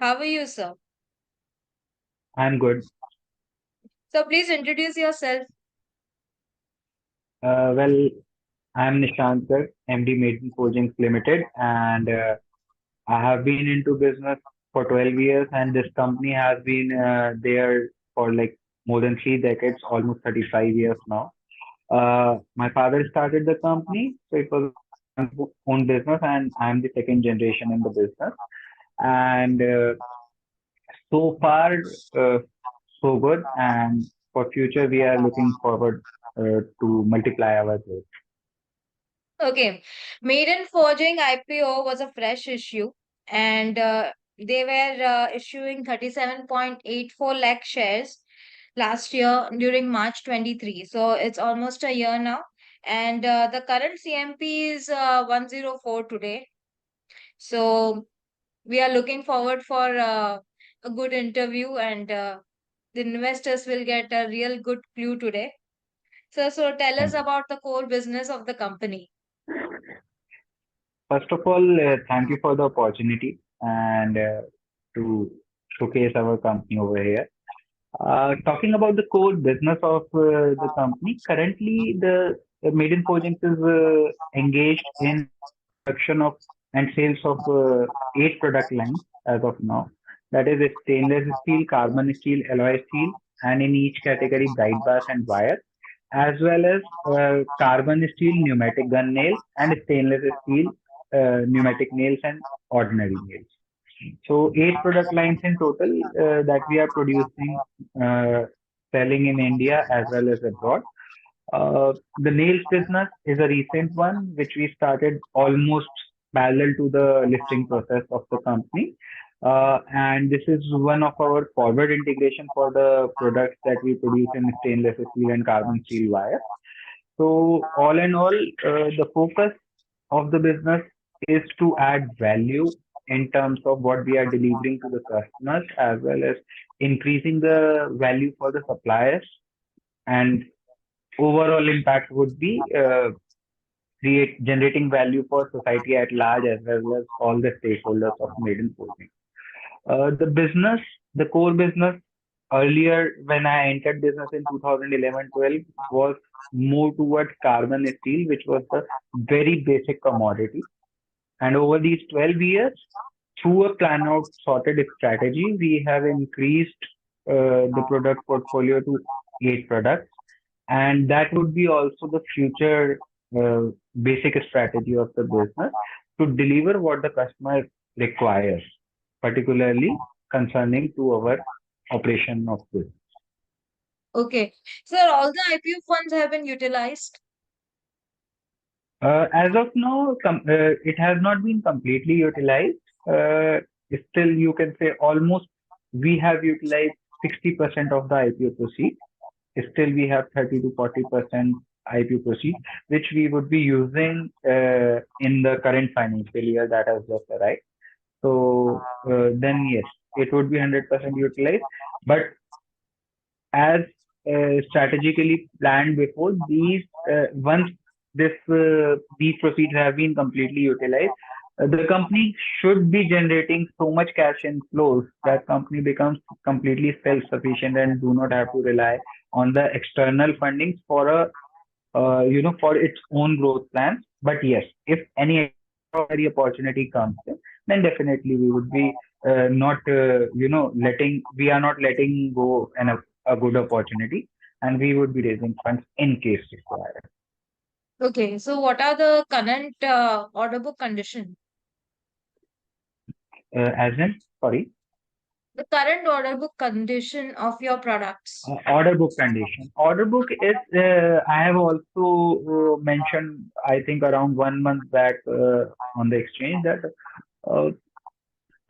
How are you, sir? I'm good. So please introduce yourself. Well, I'm Nishant sir, MD Maiden Forgings Limited, and I have been into business for 12 years, and this company has been there for like more than 3 decades, almost 35 years now. My father started the company, so it was a family-owned business, and I'm the second generation in the business. And so far, uh, so good. And for future, we are looking forward to multiply our growth. Okay. Maiden Forging IPO was a fresh issue, and they were issuing 37.84 lakh shares last year during March 23. So it's almost a year now. And the current CMP is 104 today. So we are looking forward for a good interview, and the investors will get a real good clue today. So tell us Thank you. about the core business of the company. First of all, thank you for the opportunity and to showcase our company over here. Talking about the core business of the company, currently the Maiden Forgings is engaged in production of and sales of 8 product lines as of now. That is stainless steel, carbon steel, alloy steel, and in each category, bright bars and wire, as well as carbon steel pneumatic gun nails and stainless steel pneumatic nails and ordinary nails. So 8 product lines in total that we are producing, uh, selling in India as well as abroad. The nails business is a recent one, which we started almost parallel to the listing process of the company. And this is one of our forward integration for the products that we produce in stainless steel and carbon steel wire. So all in all, the focus of the business is to add value in terms of what we are delivering to the customers, as well as increasing the value for the suppliers. And overall impact would be create generating value for society at large, as well as all the stakeholders of Maiden Forging. The business, the core business earlier when I entered business in 2011-12 was more towards carbon steel, which was the very basic commodity. And over these 12 years, through a plan out sorted strategy, we have increased the product portfolio to 8 products. And that would be also the future uh, basic strategy of the business to deliver what the customer requires, particularly concerning to our operation of business. Okay. Sir, all the IPO funds have been utilized. As of now, it has not been completely utilized. Uh, Still, you can say almost we have utilized 60% of the IPO proceeds. Still, we have 30 to 40% IPO proceeds, which we would be using in the current financial year that has just arrived. So then, yes, it would be 100% utilized. But as strategically planned before, these once these proceeds have been completely utilized, the company should be generating so much cash inflows that company becomes completely self-sufficient and do not have to rely on the external fundings for a for its own growth plans. But yes, if any extraordinary opportunity comes in, then definitely we would be not, we are not letting go a good opportunity, and we would be raising funds in case required. Okay. So what are the current order book condition? As in, sorry, The current order book condition of your products. order book condition. Order book is, I have also mentioned, I think around 1 month back on the exchange that uh,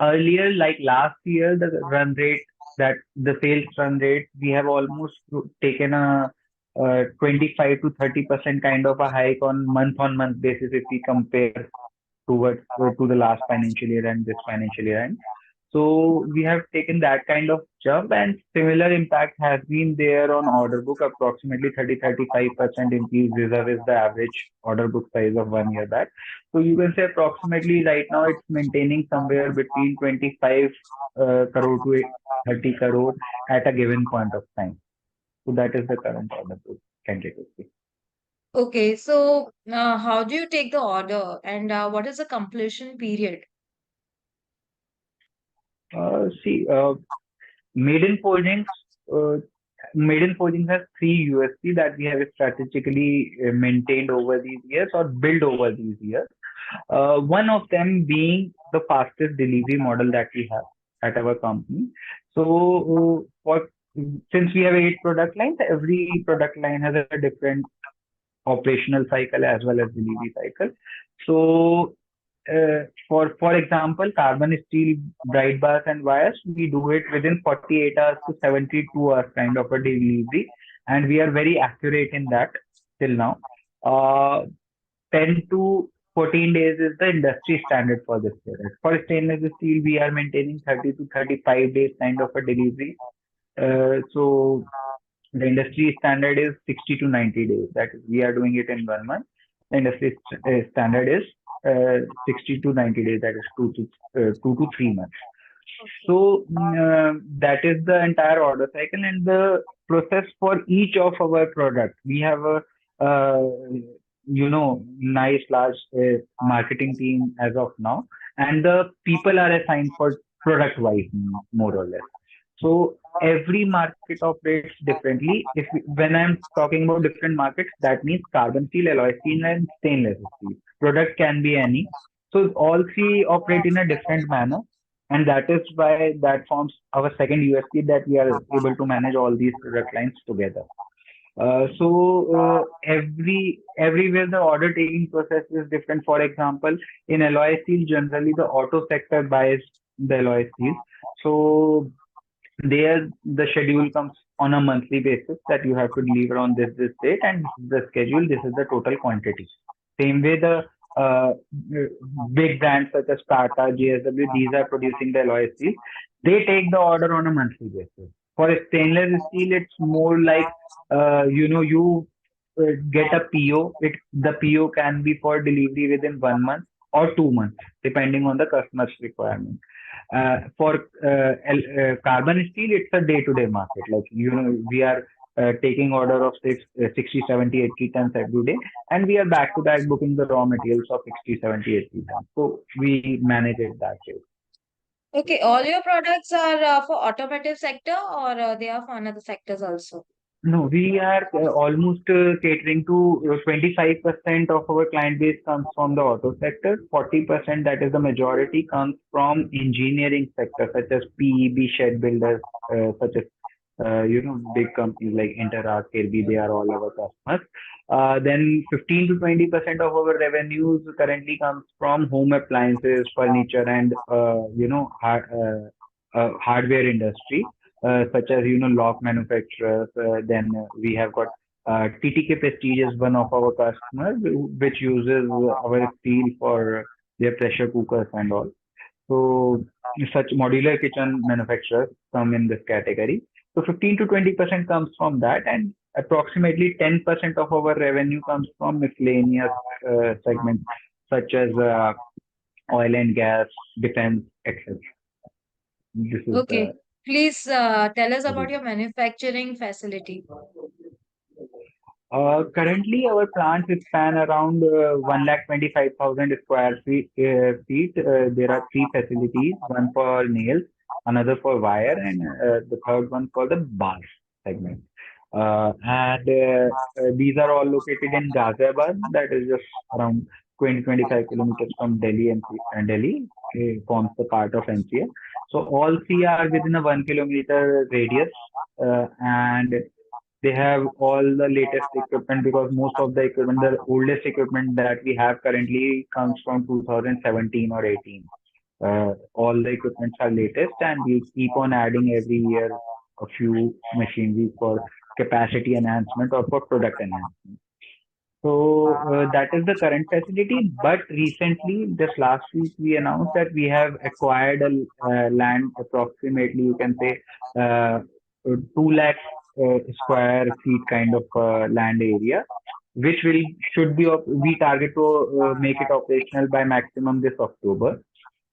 earlier, like last year, the run rate that the sales run rate, we have almost taken a 25 to 30% kind of a hike on month basis if we compare towards to the last financial year and this financial year end. So we have taken that kind of jump, and similar impact has been there on order book, approximately 30-35% increase vis-a-vis the average order book size of 1 year back. So you can say approximately right now it's maintaining somewhere between 25 crore to 30 crore at a given point of time. So that is the current order book tentatively. Okay, so how do you take the order and what is the completion period? See, Maiden Forgings, uh, Maiden Forgings has three USP that we have strategically maintained over these years or built over these years. One of them being the fastest delivery model that we have at our company. So, since we have eight product lines, every product line has a different operational cycle as well as delivery cycle. So, for example, carbon steel bright bars and wires, we do it within 48 hours to 72 hours kind of a delivery, and we are very accurate in that till now. Uh, 10 to 14 days is the industry standard for this product. For stainless steel, we are maintaining 30 to 35 days kind of a delivery. So the industry standard is 60 to 90 days. That is, we are doing it in 1 month. The industry standard is 60 to 90 days. That is 2 to 3 months. Okay. So that is the entire order cycle and the process for each of our products. We have a nice large marketing team as of now, and the people are assigned for product wise, more or less. So every market operates differently. When I'm talking about different markets, that means carbon steel, alloy steel, and stainless steel. Product can be any. So all three operate in a different manner, and that is why that forms our second USP, that we are able to manage all these product lines together. Everywhere the order taking process is different. For example, in alloy steel, generally the auto sector buys the alloy steel. So there the schedule comes on a monthly basis that you have to deliver on this date, and this is the schedule, this is the total quantity. Same way the uh, big brands such as Tata, JSW, these are producing the alloy steel, they take the order on a monthly basis. For stainless steel, it's more like you get a PO. The PO can be for delivery within 1 month or 2 months, depending on the customer's requirement. For carbon steel, it's a day-to-day market. Like, we are taking order of 60, 70, 80 tons every day, and we are back to back booking the raw materials of 60, 70, 80 tons. So we manage it that way. Okay, all your products are for automotive sector or they are for another sectors also? No, we are almost catering to 25% of our client base comes from the auto sector. 40%, that is the majority, comes from engineering sector, such as PEB shed builders, such as big companies like Interarc, Kirby, they are all our customers. Then 15 to 20% of our revenues currently comes from home appliances, furniture, and hardware industry, such as lock manufacturers. Then we have got TTK Prestige is one of our customers, which uses our steel for their pressure cookers and all. So such modular kitchen manufacturers come in this category. So 15 to 20% comes from that, and approximately 10% of our revenue comes from miscellaneous segments such as oil and gas, defense, etc. This is Okay, the please tell us about your manufacturing facility. Currently, our plants span around 125,000 square feet. There are three facilities: one for nails, another for wire, and the third one for the bars segment. And these are all located in Ghaziabad, that is just around 20-25 kilometers from Delhi, and Delhi forms the part of NCR. So all three are within a 1 kilometer radius, and they have all the latest equipment, because most of the equipment, the oldest equipment that we have currently comes from 2017 or 18. All the equipments are latest, and we keep on adding every year a few machinery for capacity enhancement or for product enhancement. So that is the current facility. But recently, just last week, we announced that we have acquired a land approximately, you can say, 2 lakh square feet kind of land area, which will should be we target to make it operational by maximum this October.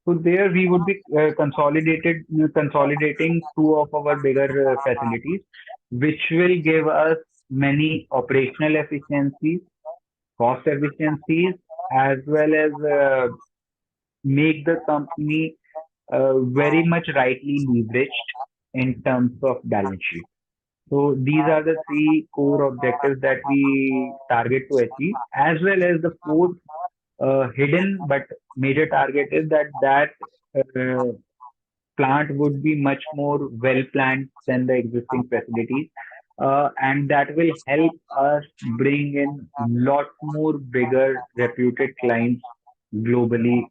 So there we would be consolidating two of our bigger facilities, which will give us many operational efficiencies, cost efficiencies, as well as make the company very much rightly leveraged in terms of balance sheet. So these are the three core objectives that we target to achieve, as well as the fourth hidden but major target is that uh, plant would be much more well planned than the existing facilities. And that will help us bring in lot more bigger reputed clients globally.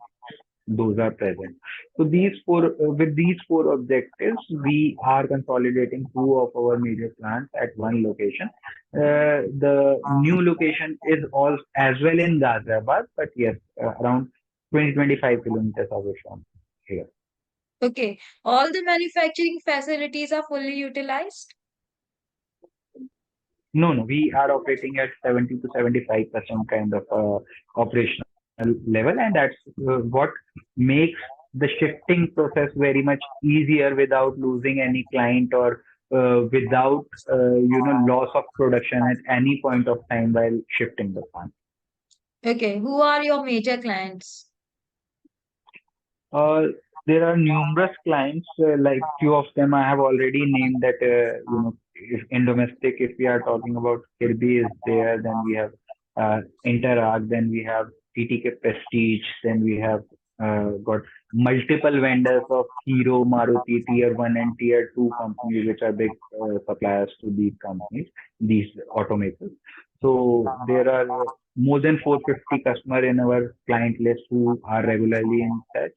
Those are present. So with these four objectives, we are consolidating two of our major plants at one location. The new location is all as well in Ghaziabad, but yes, around 20-25 kilometers away from here. Okay. All the manufacturing facilities are fully utilized? No, no, we are operating at 70 to 75% kind of operational level, and that's what makes the shifting process very much easier without losing any client or without loss of production at any point of time while shifting the plant. Okay. Who are your major clients? Uh, there are numerous clients, like few of them I have already named that, if in domestic, if we are talking about Kirby is there, then we have Interarc, then we have TTK Prestige, then we have got multiple vendors of Hero, Maruti, Tier 1 and Tier 2 companies, which are big suppliers to these companies, these automakers. So there are more than 450 customers in our client list who are regularly in touch.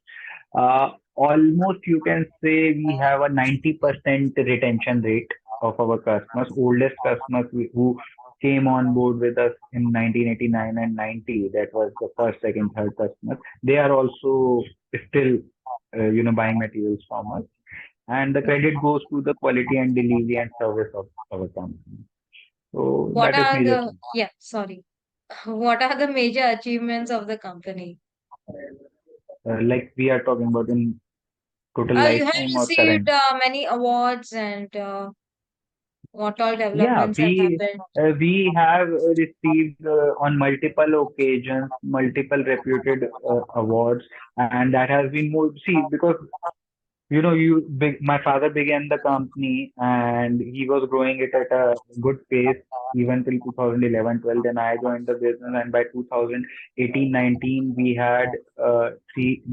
Almost you can say we have a 90% retention rate of our customers, oldest customers who came on board with us in 1989 and 90. That was the first, second, third customers. They are also still, buying materials from us. And the credit goes to the quality and delivery and service of our company. So What that is are major the, thing. yeah, sorry. What are the major achievements of the company? Like we are talking about in total You have lifetime or received current. many awards and what all Yeah, developments have happened. we have received on multiple occasions multiple reputed awards, and that has been more, see, because my father began the company and he was growing it at a good pace even till 2011-12. Then I joined the business, and by 2018-19, we had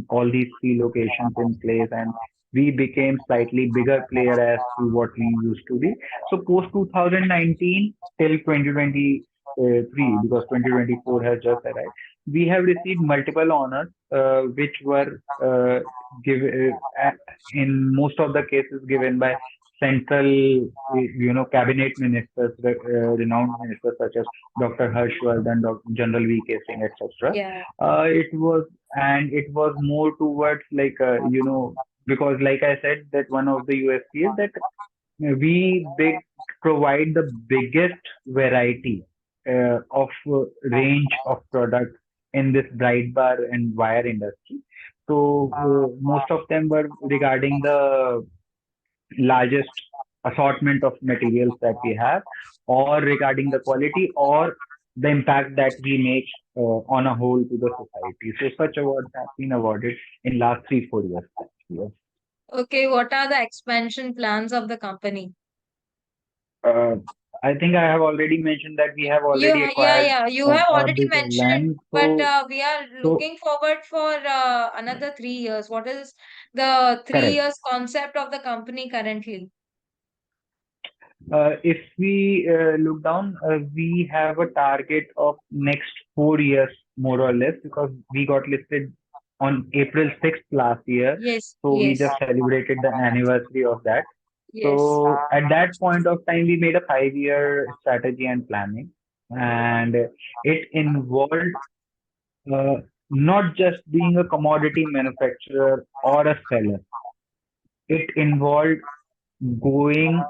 all these three locations in place, and we became slightly bigger player as to what we used to be. So post 2019 till 2023, because 2024 has just arrived, we have received multiple honors, which were in most of the cases given by central, cabinet ministers, renowned ministers such as Dr. Harshvardhan, General V.K. Singh, etc. Yeah, It was more towards like, because like I said, that one of the USP is that provide the biggest variety of range of products in this bright bar and wire industry. So most of them were regarding the largest assortment of materials that we have, or regarding the quality or the impact that we make on a whole to the society. So such awards have been awarded in last 3-4 years. Yes. okay. What are the expansion plans of the company? Uh, I think I have already mentioned that we have You, already yeah, acquired yeah. You have a already bit of mentioned, land. but So, we are so looking forward for another 3 years. What is the three correct. years concept of the company currently? If we look down, we have a target of next 4 years, more or less, because we got listed on April 6th last year. Yes, So we yes, just celebrated the anniversary of that. yes. So at that point of time, we made a 5-year strategy and planning. and it involved uh, not just being a commodity manufacturer or a seller. It involved going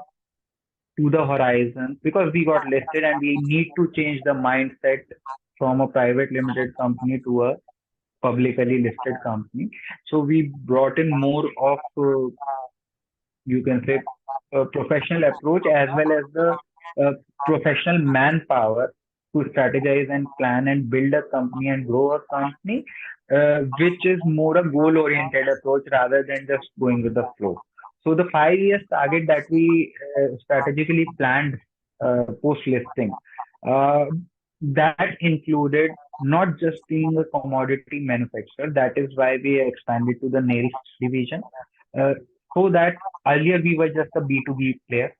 to the horizon because we got listed and we need to change the mindset from a private limited company to a publicly listed company. So we brought in more of you can say a professional approach as well as the uh, professional manpower to strategize and plan and build a company and grow a company, which is more a goal oriented approach rather than just going with the flow. So the 5 years target that we strategically planned post listing, uh, that included not just being a commodity manufacturer. That is why we expanded to the nails division. Uh, so that earlier we were just a B2B player.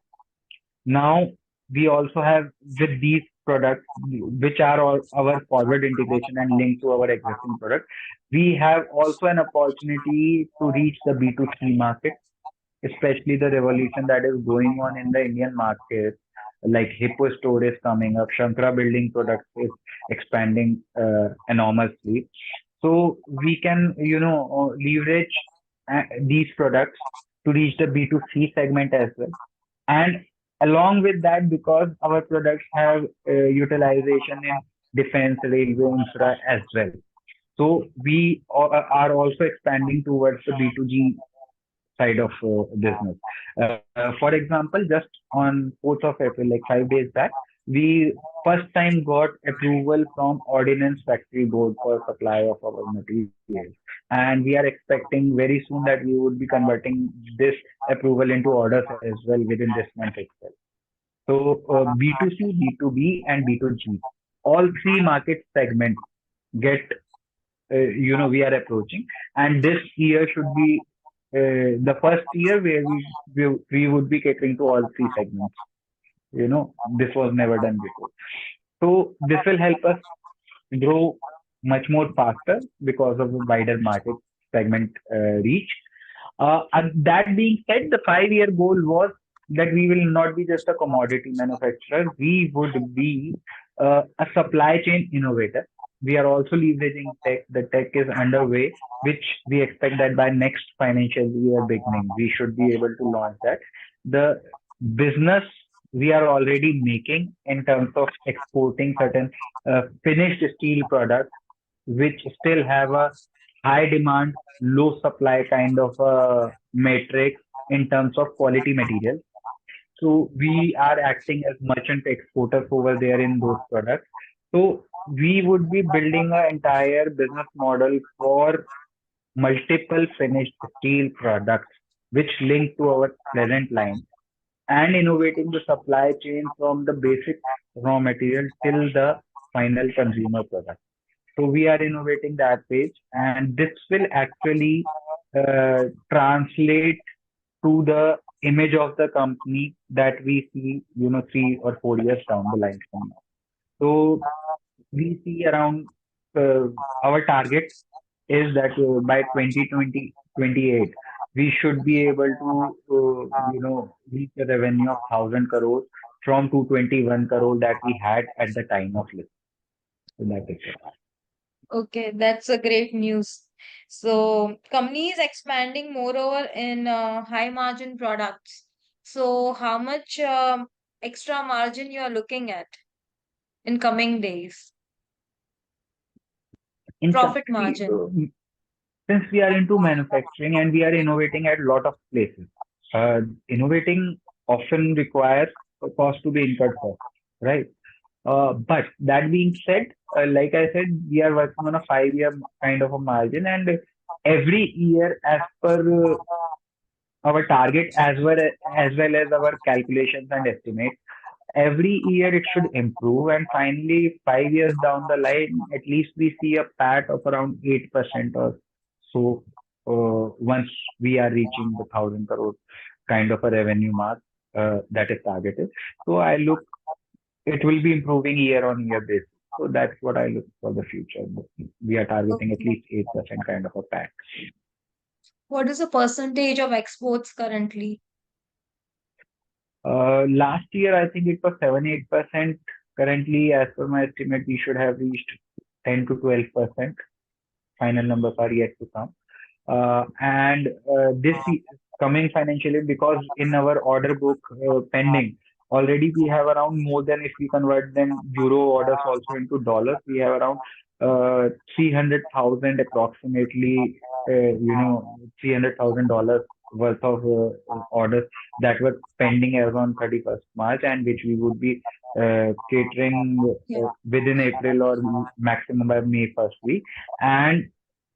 Now we also have with these products, which are all our forward integration and linked to our existing product, we have also an opportunity to reach the B2C market, especially the revolution that is going on in the Indian market. Like Hippo store is coming up, Shankara building products is expanding enormously. So we can, leverage these products to reach the B2C segment as well. And along with that, because our products have utilization in defense, railway, infra as well. So we are also expanding towards the B2G side of business. For example, just on 4th of April, like 5 days back, we first time got approval from Ordnance Factory Board for supply of our materials. And we are expecting very soon that we would be converting this approval into orders as well within this month itself. So B2C, B2B, and B2G, all three market segments get we are approaching, and this year should be the first year where we would be catering to all three segments. This was never done before. So this will help us grow much more faster because of the wider market segment reach. And that being said, the 5 year goal was that we will not be just a commodity manufacturer. We would be a supply chain innovator. We are also leveraging tech. The tech is underway, which we expect that by next financial year beginning, we should be able to launch that. The business we are already making in terms of exporting certain finished steel products, which still have a high demand, low supply kind of a matrix in terms of quality material. So we are acting as merchant exporters over there in those products. So we would be building an entire business model for multiple finished steel products, which link to our present line and innovating the supply chain from the basic raw material till the final consumer product. So we are innovating that page, and this will actually translate to the image of the company that we see, 3 or 4 years down the line from now. So we see around uh, our target is that by 2028 we should be able to, reach a revenue of 1,000 crores from 221 crore that we had at the time of list. So that is it. Okay, that's a great news. So, company is expanding moreover in high margin products. So, how much extra margin you are looking at in coming days? Profit See, margin. since we are into manufacturing and we are innovating at a lot of places, innovating often requires a cost to be incurred first, right? But that being said, like I said, we are working on a 5 year kind of a margin, and every year, as per our target, as well as our calculations and estimates, every year it should improve, and finally 5 years down the line at least we see a pat of around 8% or so, once we are reaching the 1,000 crore kind of a revenue mark that is targeted. So I look, it will be improving year on year basis. So that's what I look for the future. We are targeting at Okay. least 8% kind of a pat. What is the percentage of exports currently? Last year I think it was 7-8%. Currently, as per my estimate, we should have reached 10 to 12%. Final numbers are yet to come. And this coming financial year, because in our order book pending, already we have around more than, if we convert them euro orders also into dollars, we have around 300,000 approximately, $300,000 worth of orders that were pending as on 31st March, and which we would be catering within April or maximum by May first week. And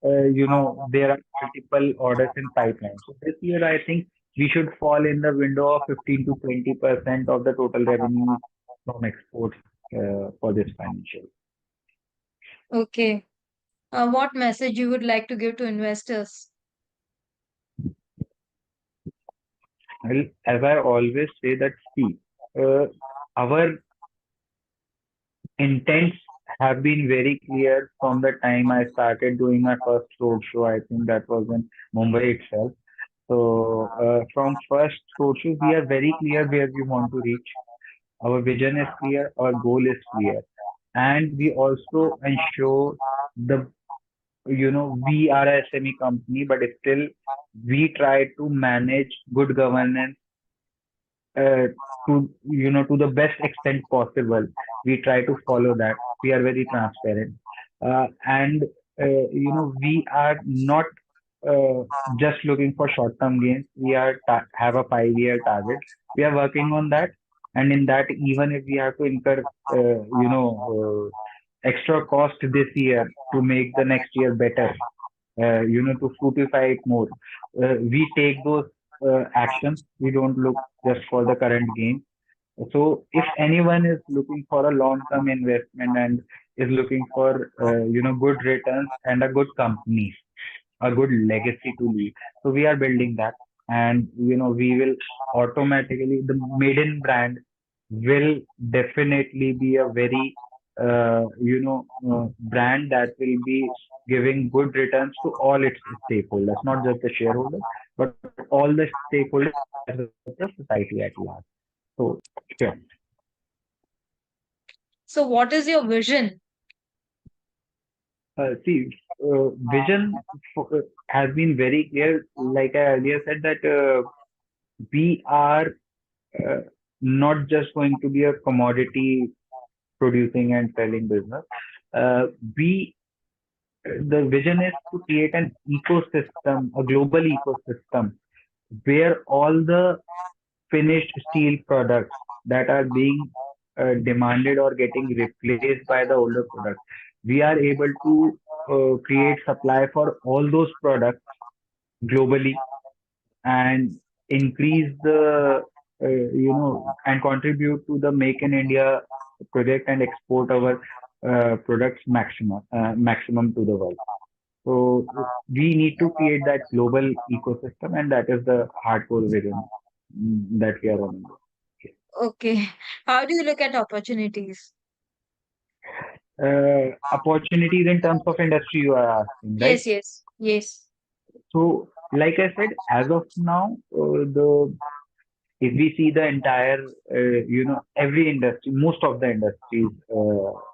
there are multiple orders in pipeline. So this year, I think we should fall in the window of 15 to 20% of the total revenues from exports for this financial. Okay. What message you would like to give to investors? Well, as I always say that, see, uh, our intents have been very clear from the time I started doing my first roadshow. I think that was in Mumbai itself. So from first roadshow, we are very clear where we want to reach. Our vision is clear, our goal is clear, and we also ensure the, we are a SME company, but still we try to manage good governance uh, to the best extent possible. We try to follow that. We are very transparent, and we are not uh, just looking for short-term gains. We have a 5-year target. We are working on that, and in that, even if we have to incur, extra cost this year to make the next year better, to fructify it more, we take those actions. We don't look just for the current gain. So if anyone is looking for a long-term investment and is looking for, good returns and a good company, a good legacy to leave. So we are building that, and we will automatically, the Maiden brand will definitely be a very brand that will be giving good returns to all its stakeholders, not just the shareholders, but all the stakeholders as well as the society at large. So sure. So, what is your vision? See, vision has been very clear. Like I earlier said, that we are uh, not just going to be a commodity producing and selling business. Uh, we the vision is to create an ecosystem, a global ecosystem, where all the finished steel products that are being demanded or getting replaced by the older products, we are able to create supply for all those products globally, and increase the and contribute to the Make in India project and export our products maximum to the world. So we need to create that global ecosystem, and that is the hardcore vision that we are running with. Okay. How do you look at opportunities? Opportunities in terms of industry, you are asking, right? Yes, yes, yes. So, like I said, as of now, the if we see the entire, every industry, most of the industries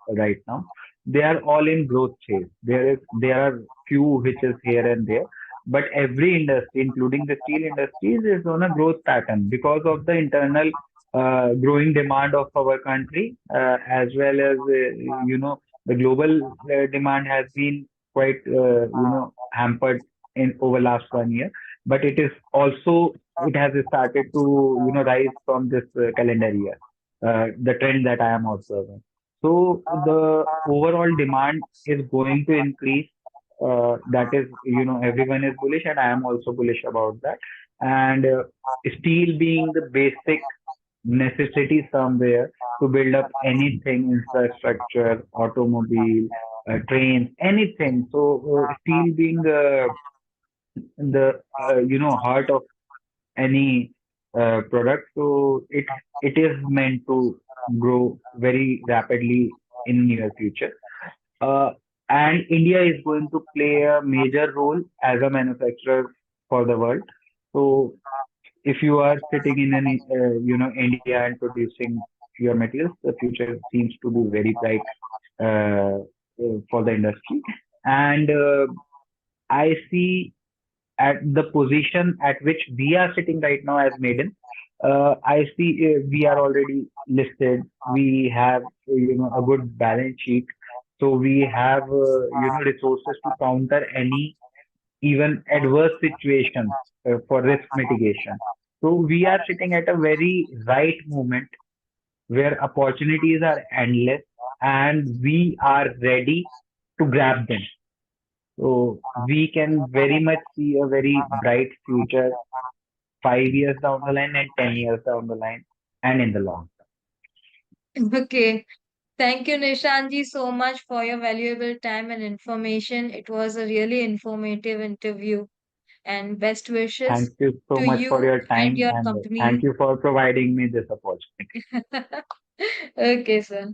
right now, they are all in growth phase. There are few which is here and there, but every industry, including the steel industries, is on a growth pattern because of the internal growing demand of our country, as well as the global demand has been quite hampered in over last 1 year, but it has started to rise from this calendar year, the trend that I am observing. So the overall demand is going to increase. That is, everyone is bullish, and I am also bullish about that. And steel being the basic necessity somewhere to build up anything, infrastructure, automobile, trains, anything. So steel being the heart of any product. So it is meant to grow very rapidly in near future. Uh, and India is going to play a major role as a manufacturer for the world. So if you are sitting in an India and producing your materials, the future seems to be very bright for the industry. And I see at the position at which we are sitting right now as Maiden, I see we are already listed. We have a good balance sheet, so we have resources to counter any even adverse situations for risk mitigation. So we are sitting at a very right moment where opportunities are endless and we are ready to grab them. So we can very much see a very bright future 5 years down the line and 10 years down the line and in the long Okay. Thank you, Nishanji, so much for your valuable time and information. It was a really informative interview, and best term. wishes Thank you so to much for you your and time your and thank company. you for providing me this opportunity. Okay, sir.